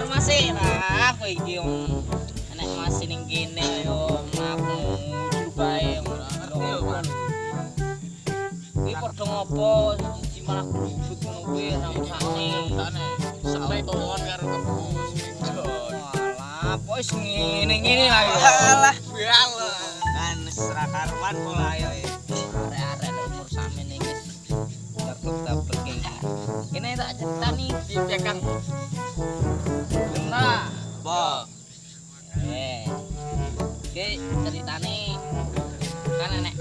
karo Mas lah kowe iki wong enek Mas ning kene yo aku bae ora ngerti yo kan. Iki padha ngopo siji malah grubut ngono kuwi ramsane. Sampai toon karo kebus Jon. Alah, apa wis ngene-ngene lah yo. Alah, bialah. kan ra karuan pola ayo. Arek-arek umur sampeyan iki dablek-dablek iki. Kene tak ceritani piye Kang. Nah, Apa? Oke, ceritane kan enek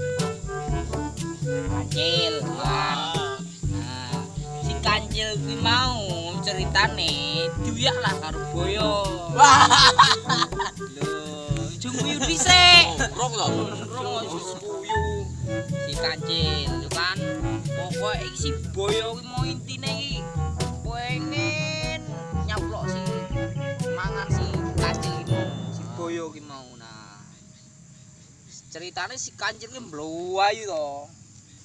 kancil kan. Nah, si kancil kuwi mau ceritane diuyak lah karo boyo. Wah, Lho, jungguyu dhisik. rong lho. Jungguyu si kancil itu kan. Pokoke si boyo kuwi mau intine iki pengen nyaplok si mangan si kancil iki si boyo ki mau. Nah, ceritane si kancil ki mlayu to.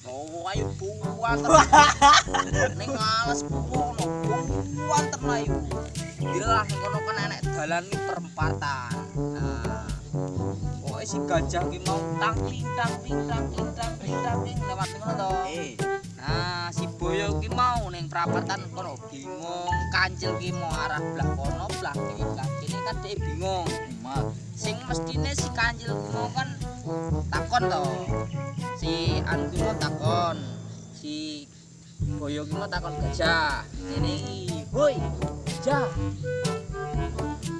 Mlayu buat ning alas pono buat mlayu. Dilah ning kono kan enek dalan ki perempatan. Nah, pokoke si gajah ki mau tangling lewat ngono to. Nah, si boyo ki mau ning perapatan kono bingung, kancil ki mau arah belah kono, belah kene. Kancile kan dhek bingung. Sing mestine si kancil ki mau kan takon to. Si anu ki mau takon. Si boyo ki mau takon gajah. Ngene iki, "Woi, gajah.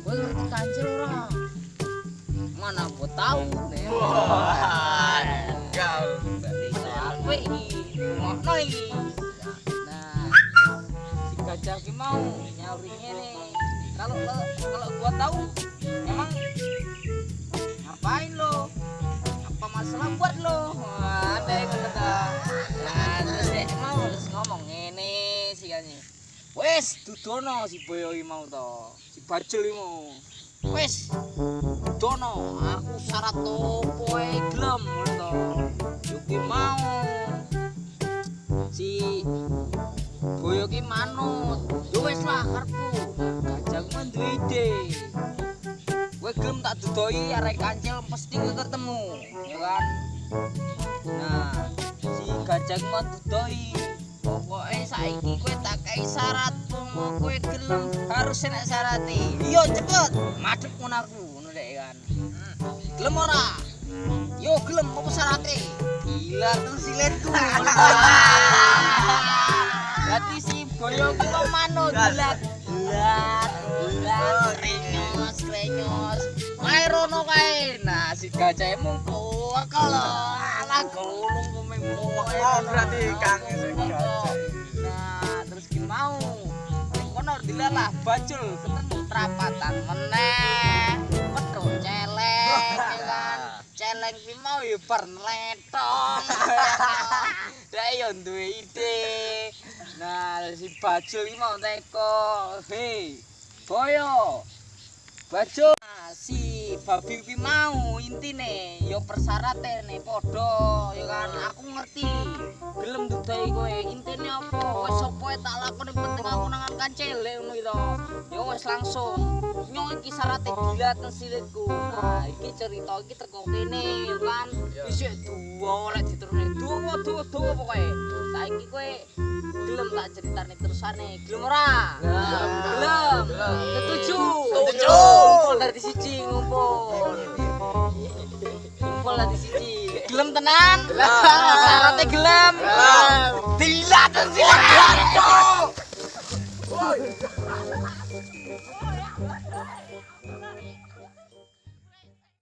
Kowe ngerti kancil ora?" Mana gua tahu nih. Wah, kau. Kowe iki ngono iki. Nah, si gajah ki mau nyauri ngene. Kalau gua tahu emang ngapain lo? Apa masalah buat lo? Wah, ada yang kata. Nah, terus dia mau terus ngomong ngene si kane. Wes dudono si boyo iki mau to. Si bajel iki mau. Wes dudono aku syarat opo ae gelem ngono to. Yo ki mau si boyo ki manut. Yo wis lah karepku. Gajah ku duwe ide. Kowe gelem tak dudoi arek kancil mesti kowe ketemu, ya kan? Nah, si gajah ku dudoi. Pokoke saiki kowe tak kei syarat, kowe gelem harus enek syarate. Yo cepet, madhep ngono aku, ngono lek kan. Gelem ora? Yo gelem apa syarate? Gila terus siletku. Berarti si boyo ki mau manut gelat. Renyos. Kae rono kae. Nah, si gajah mung kuwakal. Ala gulung kumeng Oh, berarti Kang sing gajah. Nah, terus ki mau ning kono dilalah bajul ketemu trapatan meneh. Wedho celeng ya kan. Celeng ki mau ya bar nletong. Dek yo duwe ide. Nah, si bajul ki mau teko. Hei, boyo. Bajul. Nah, si babi ki mau intine yo persyaratene padha ya kan. Aku ngerti. Gelem dudai kowe intine apa? Wis apa tak lakoni penting aku nangan kancil ngono iki to. Ya wis langsung. Nyong iki syarate dilaten silitku. Nah, iki cerita iki teko kene ya kan. Isih duwa lek diterusne. Duwa pokoke. Saiki kowe gelem tak ceritane terusane. Gelem ora? Gelem. Setuju. Ngumpul dari siji ngumpul. Ngumpul dari siji. Gelem tenan? Syaratnya gelem. Dilaten silakan.